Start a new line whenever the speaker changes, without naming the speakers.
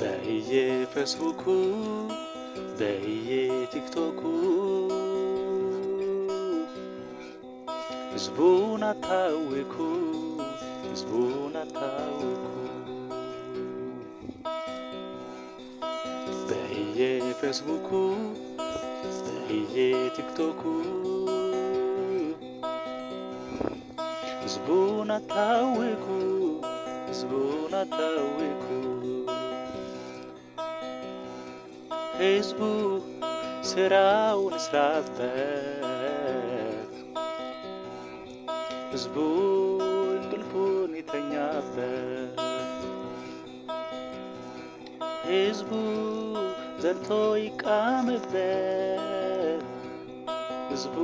በየፌስቡኩ በየቲክቶኩ ሕዝቡን አታውኩ በየፌስቡኩ በየቲክቶኩ ሕዝቡን አታውኩ ሕዝቡ ስራውን ይስራበት ሕዝቡ እንቅልፉን ይተኛበት ሕዝቡ ዘርቶ ይቃምበት ሕዝቡ